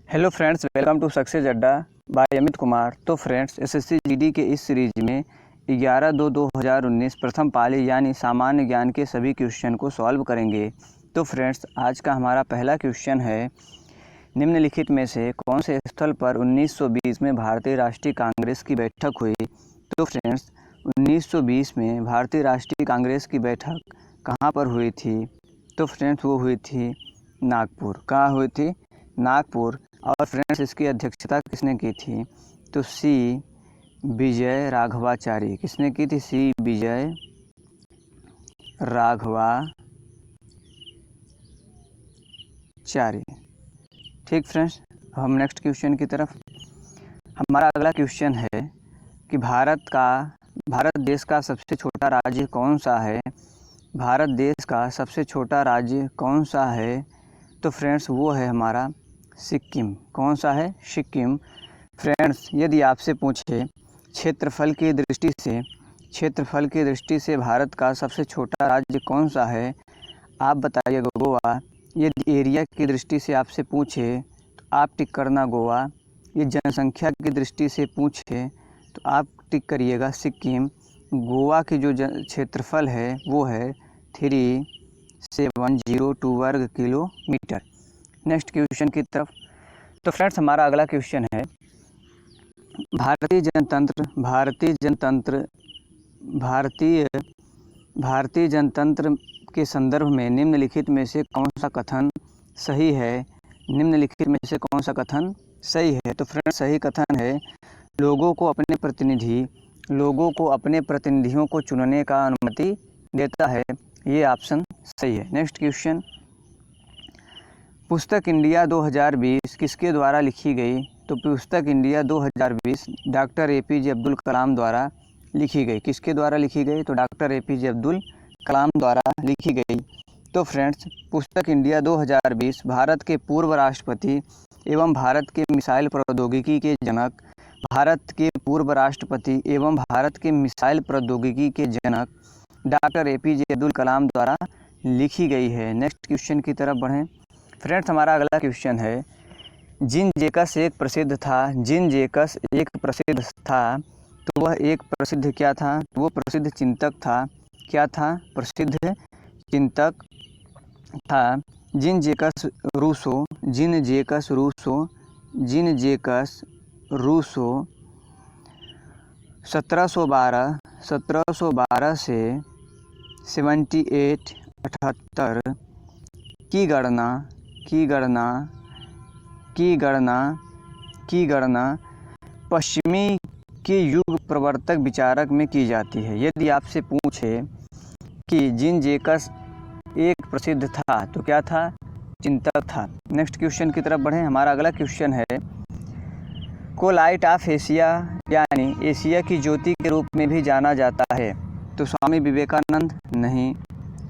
Hello friends, welcome to Success Adda by Amit Kumar. तो friends, SSC GD के इस सीरीज में 11/2/2019 प्रथम पाली यानी सामान्य ज्ञान के सभी क्वेश्चन को सॉल्व करेंगे। तो फ्रेंड्स, आज का हमारा पहला क्वेश्चन है, निम्नलिखित में से कौन से स्थल पर 1920 में भारतीय राष्ट्रीय कांग्रेस की बैठक हुई। तो फ्रेंड्स, 1920 में भारतीय राष्ट्रीय कांग्रेस की बैठक कहाँ पर हुई थी? तो फ्रेंड्स, वो हुई थी नागपुर। कहाँ हुई थी? नागपुर। और फ्रेंड्स, इसकी अध्यक्षता किसने की थी? तो सी विजय राघवाचारी। किसने की थी? सी विजय राघवाचारी। ठीक फ्रेंड्स, हम नेक्स्ट क्वेश्चन की तरफ। हमारा अगला क्वेश्चन है कि भारत देश का सबसे छोटा राज्य कौन सा है? भारत देश का सबसे छोटा राज्य कौन सा है? तो फ्रेंड्स, वो है हमारा सिक्किम। कौन सा है? सिक्किम। फ्रेंड्स, यदि आपसे पूछे क्षेत्रफल की दृष्टि से भारत का सबसे छोटा राज्य कौन सा है, आप बताइएगा गोवा। यदि एरिया की दृष्टि से आपसे पूछे तो आप टिक करना गोवा। ये जनसंख्या की दृष्टि से पूछे तो आप टिक करिएगा सिक्किम। गोवा की जो क्षेत्रफल है वो है 3702 वर्ग किलोमीटर। नेक्स्ट क्वेश्चन की तरफ। तो फ्रेंड्स, हमारा अगला क्वेश्चन है, भारतीय जनतंत्र के संदर्भ में निम्नलिखित में से कौन सा कथन सही है? निम्नलिखित में से कौन सा कथन सही है? तो फ्रेंड्स, सही कथन है, लोगों को अपने प्रतिनिधियों को चुनने का अनुमति देता है। ये ऑप्शन सही है। नेक्स्ट क्वेश्चन, पुस्तक इंडिया 2020 किसके द्वारा लिखी गई? तो पुस्तक India 2020 doctor APJ Abdul Kalam द्वारा लिखी गई। किसके द्वारा लिखी गई? तो डॉक्टर एपीजे अब्दुल कलाम द्वारा लिखी गई। तो फ्रेंड्स, पुस्तक इंडिया 2020 भारत के पूर्व राष्ट्रपति एवं भारत के मिसाइल प्रौद्योगिकी के जनक डॉक्टर एपीजे अब्दुल कलाम द्वारा लिखी गई है। नेक्स्ट क्वेश्चन की तरफ बढ़ें। फ्रेंड्स, हमारा अगला क्वेश्चन है, जिन जेकस एक प्रसिद्ध था, तो वह एक प्रसिद्ध क्या था? वो प्रसिद्ध चिंतक था। क्या था? प्रसिद्ध चिंतक था। जिन जेकस रूसो 1712 से 78 की गणना पश्चिमी के युग प्रवर्तक विचारक में की जाती है। यदि आपसे पूछे कि जिन जेकस एक प्रसिद्ध था, तो क्या था? चिंतक था। नेक्स्ट क्वेश्चन की तरफ बढ़ें। हमारा अगला क्वेश्चन है, को लाइट ऑफ एशिया यानी एशिया की ज्योति के रूप में भी जाना जाता है। तो स्वामी विवेकानंद नहीं,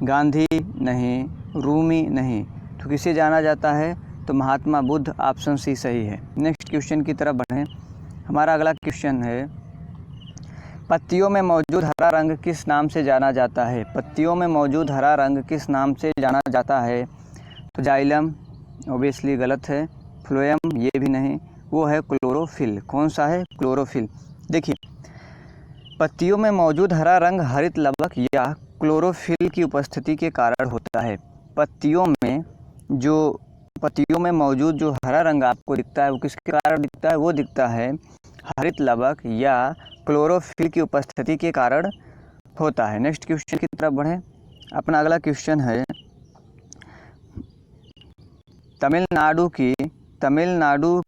गांधी नहीं, रूमी नहीं, तो किसे जाना जाता है? तो महात्मा बुद्ध। ऑप्शन सी सही है। नेक्स्ट क्वेश्चन की तरफ बढ़ें। हमारा अगला क्वेश्चन है, पत्तियों में मौजूद हरा रंग किस नाम से जाना जाता है? पत्तियों में मौजूद हरा रंग किस नाम से जाना जाता है? तो जाइलम ओबियसली गलत है, फ्लोएम ये भी नहीं, वो है क्लोरोफिल। कौन सा है? क्लोरोफिल। देखिए, पत्तियों में मौजूद हरा रंग हरित लवक या क्लोरोफिल की उपस्थिति के कारण होता है। पत्तियों में मौजूद जो हरा रंग आपको दिखता है वो किसके कारण दिखता है? वो दिखता है हरित लवक या क्लोरोफिल की उपस्थिति के कारण होता है। नेक्स्ट क्वेश्चन की तरफ बढ़ें। अपना अगला क्वेश्चन है, तमिलनाडु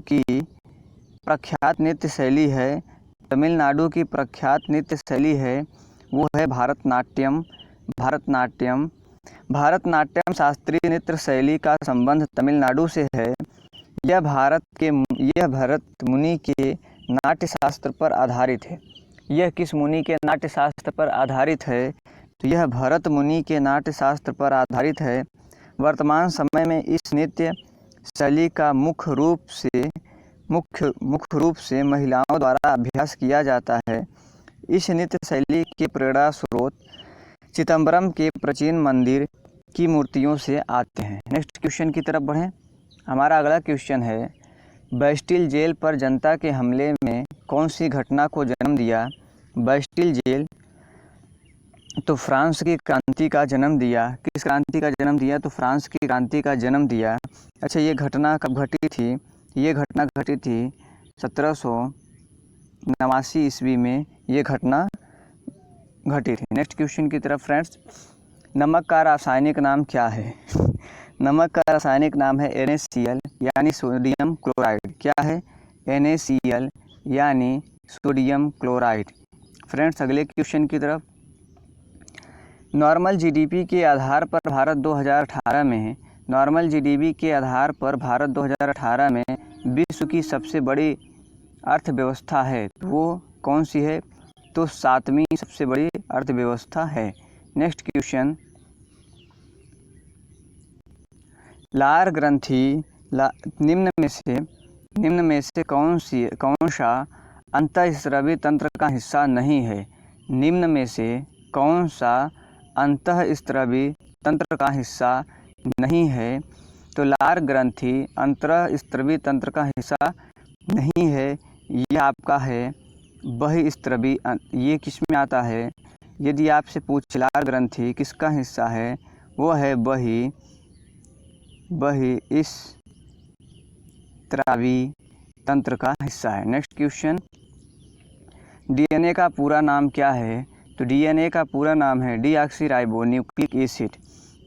की प्रख्यात नृत्य शैली है वो है भरतनाट्यम। भरतनाट्यम शास्त्रीय नृत्य शैली का संबंध तमिलनाडु से है। यह भरत मुनि के नाट्य शास्त्र पर आधारित है। यह किस मुनि के नाट्य शास्त्र पर आधारित है? तो यह भरत मुनि के नाट्य शास्त्र पर आधारित है। वर्तमान समय में इस नृत्य शैली का मुख्य रूप से महिलाओं द्वारा अभ्यास किया जाता है। इस नृत्य शैली के प्रेरणा स्रोत चिदम्बरम के प्राचीन मंदिर की मूर्तियों से आते हैं। नेक्स्ट क्वेश्चन की तरफ बढ़ें। हमारा अगला क्वेश्चन है, बेस्टिल जेल पर जनता के हमले में कौन सी घटना को जन्म दिया? बेस्टिल जेल तो फ्रांस की क्रांति का जन्म दिया। किस क्रांति का जन्म दिया? तो फ्रांस की क्रांति का जन्म दिया। अच्छा, ये घटना कब घटी थी? ये घटना घटी थी 1789 ईस्वी में ये घटना घटी थी। नेक्स्ट क्वेश्चन की तरफ फ्रेंड्स, नमक का रासायनिक नाम क्या है? नमक का रासायनिक नाम है NaCl यानी सोडियम क्लोराइड। क्या है? NaCl यानी सोडियम क्लोराइड। फ्रेंड्स अगले क्वेश्चन की तरफ, नॉर्मल जीडीपी के आधार पर भारत 2018 में नॉर्मल जीडीपी के आधार पर भारत 2018 में विश्व की सबसे बड़ी अर्थव्यवस्था है, तो वो कौन सी है? तो 7वीं सबसे बड़ी अर्थव्यवस्था है। नेक्स्ट क्वेश्चन, लार ग्रंथि निम्न में से कौन सा अंतःस्रावी तंत्र का हिस्सा नहीं है? निम्न में से कौन सा अंतःस्रावी तंत्र का हिस्सा नहीं है? तो लार ग्रंथि अंतःस्रावी तंत्र का हिस्सा नहीं है। यह आपका है बहिस्रावी। ये किस में आता है? यदि आपसे पूछ लार ग्रंथि किसका हिस्सा है, वो है बहिस्रावी तंत्र का हिस्सा है। नेक्स्ट क्वेश्चन, डीएनए का पूरा नाम क्या है? तो डीएनए का पूरा नाम है deoxyribonucleic acid.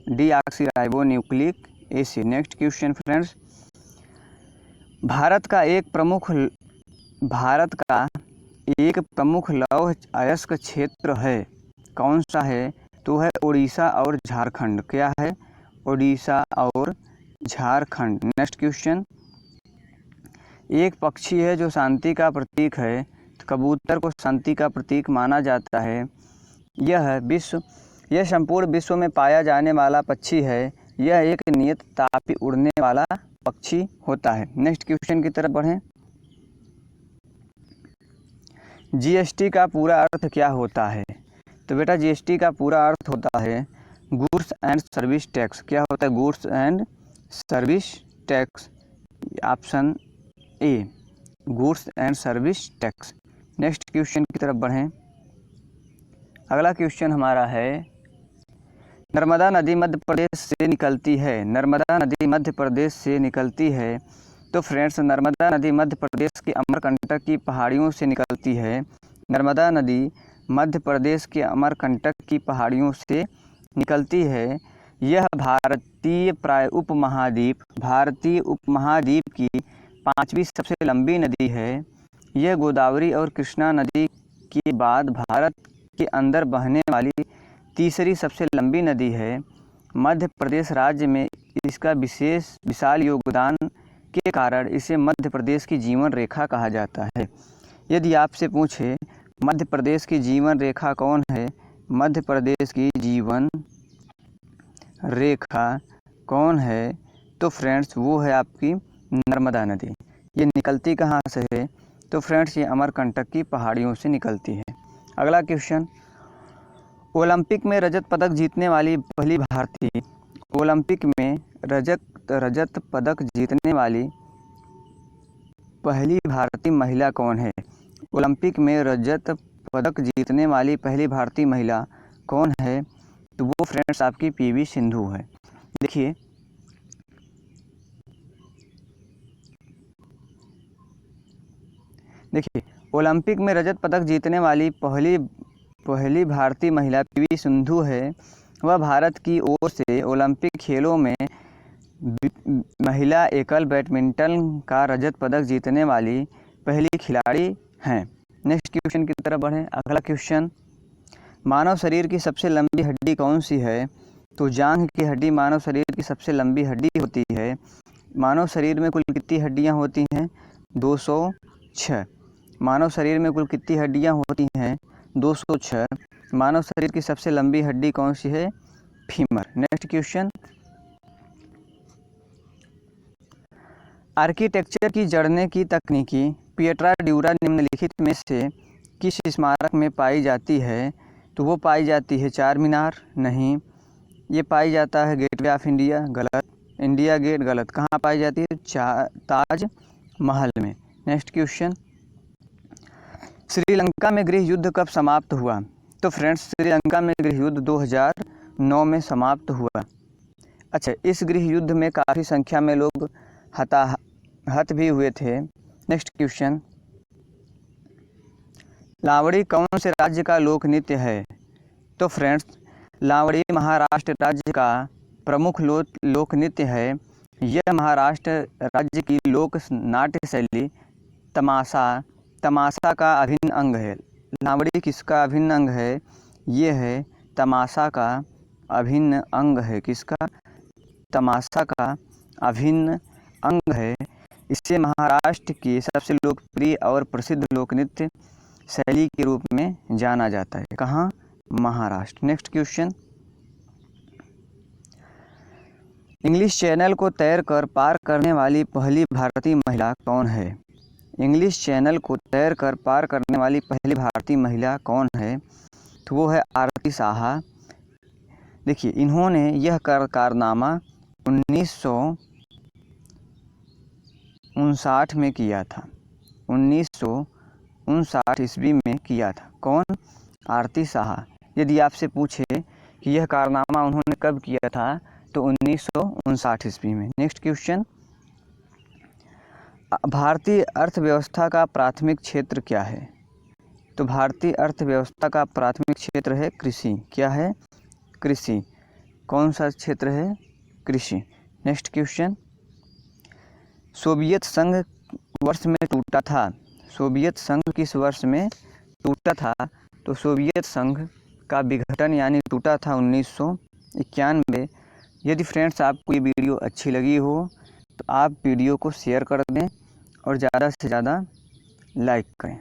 Deoxyribonucleic acid. Next question friends, Bharat का एक प्रमुख लौह अयस्क क्षेत्र है, कौन सा है? तो है उड़ीसा और झारखंड। क्या है? उड़ीसा और झारखंड। नेक्स्ट क्वेश्चन, एक पक्षी है जो शांति का प्रतीक है, तो कबूतर को शांति का प्रतीक माना जाता है। यह संपूर्ण विश्व में पाया जाने वाला पक्षी है। यह एक नियत तापी उड़ने वाला पक्षी होता है। नेक्स्ट क्वेश्चन की तरफ बढ़ें, जीएसटी का पूरा अर्थ क्या होता है? तो बेटा जीएसटी का पूरा अर्थ होता है गुड्स एंड सर्विस टैक्स। क्या होता है? Goods and service tax. Option A, goods and service tax. Next question की तरफ बढ़ें। अगला क्वेश्चन हमारा है, नर्मदा नदी मध्य प्रदेश से निकलती है। नर्मदा नदी मध्य प्रदेश से निकलती है। तो फ्रेंड्स नर्मदा नदी मध्य प्रदेश के अमरकंटक की पहाड़ियों से निकलती है। नर्मदा नदी मध्य प्रदेश के अमरकंटक की पहाड़ियों से निकलती है। यह भारतीय उपमहाद्वीप की 5वीं सबसे लंबी नदी है। यह गोदावरी और कृष्णा नदी के बाद भारत के अंदर बहने वाली तीसरी सबसे लंबी नदी है। मध्य प्रदेश राज्य में इसका विशाल योगदान के कारण इसे मध्य प्रदेश की जीवन रेखा कहा जाता है। यदि आपसे पूछे मध्य प्रदेश की जीवन रेखा कौन है? मध्य प्रदेश की जीवन रेखा कौन है? तो फ्रेंड्स वो है आपकी नर्मदा नदी। ये निकलती कहाँ से है? तो फ्रेंड्स ये अमरकंटक की पहाड़ियों से निकलती है। अगला क्वेश्चन, ओलंपिक में रजत पदक जीतने वाली पहली भारतीय ओलंपिक में रजत पदक जीतने वाली पहली भारतीय महिला कौन है? ओलंपिक में रजत पदक जीतने वाली पहली भारतीय महिला कौन है? तो वो फ्रेंड्स आपकी पीवी सिंधु है। देखिए ओलंपिक में रजत पदक जीतने वाली पहली भारतीय महिला पीवी सिंधु है। वह भारत की ओर से ओलंपिक खेलों में महिला एकल बैडमिंटन का रजत पदक जीतने वाली पहली खिलाड़ी हैं। नेक्स्ट क्वेश्चन की तरफ बढ़ें। अगला क्वेश्चन, मानव शरीर की सबसे लंबी हड्डी कौन सी है? तो जांघ की हड्डी मानव शरीर की सबसे लंबी हड्डी होती है। मानव शरीर में कुल कितनी हड्डियां होती हैं? 206। मानव शरीर में कुल कितनी हड्डियां होती हैं? 206। मानव शरीर की सबसे लंबी हड्डी कौन सी है? फीमर। नेक्स्ट क्वेश्चन, आर्किटेक्चर की जड़ने की तकनीकी पिएट्रा ड्यूरा निम्नलिखित में से किस स्मारक में पाई जाती है? तो वो पाई जाती है चार मीनार, नहीं। ये पाई जाता है गेटवे ऑफ इंडिया, गलत। इंडिया गेट, गलत। कहाँ पाई जाती है? ताज महल में। नेक्स्ट क्वेश्चन, श्रीलंका में गृह युद्ध कब समाप्त हुआ? तो फ्रेंड्स श्रीलंका में गृह युद्ध 2009 में समाप्त हुआ। अच्छा, इस गृह युद्ध में काफ़ी संख्या में लोग हताहत भी हुए थे। नेक्स्ट क्वेश्चन, लावड़ी कौन से राज्य का लोक नृत्य है? तो फ्रेंड्स लावड़ी महाराष्ट्र राज्य का प्रमुख लोक नृत्य है। यह महाराष्ट्र राज्य की लोक नाट्य शैली तमाशा का अभिन्न अंग है। लावड़ी किसका अभिन्न अंग है? ये है तमाशा का अभिन्न अंग है। किसका? तमाशा का अभिन्न अंग है। इसे महाराष्ट्र की सबसे लोकप्रिय और प्रसिद्ध लोक नृत्य शैली के रूप में जाना जाता है। कहाँ? Maharashtra. Next question, English channel को तैरकर पार करने वाली पहली भारतीय महिला कौन है? इंग्लिश चैनल को तैरकर पार करने वाली पहली भारतीय महिला कौन है? तो वो है आरती साहा। देखिए इन्होंने यह कारनामा 1959 में किया था। 1959 ईस्वी में किया था। कौन? आरती साहा। यदि आपसे पूछे कि यह कारनामा उन्होंने कब किया था तो 1959 ईस्वी में। नेक्स्ट क्वेश्चन, भारतीय अर्थव्यवस्था का प्राथमिक क्षेत्र क्या है? तो भारतीय अर्थव्यवस्था का प्राथमिक क्षेत्र है कृषि। क्या है? कृषि। कौन सा क्षेत्र है? कृषि। नेक्स्ट क्वेश्चन, सोवियत संघ वर्ष में टूटा था? सोवियत संघ किस वर्ष में टूटा था? तो सोवियत संघ का विघटन यानी टूटा था 1991। यदि फ्रेंड्स आपको ये वीडियो अच्छी लगी हो तो आप वीडियो को शेयर कर दें और ज़्यादा से ज़्यादा लाइक करें।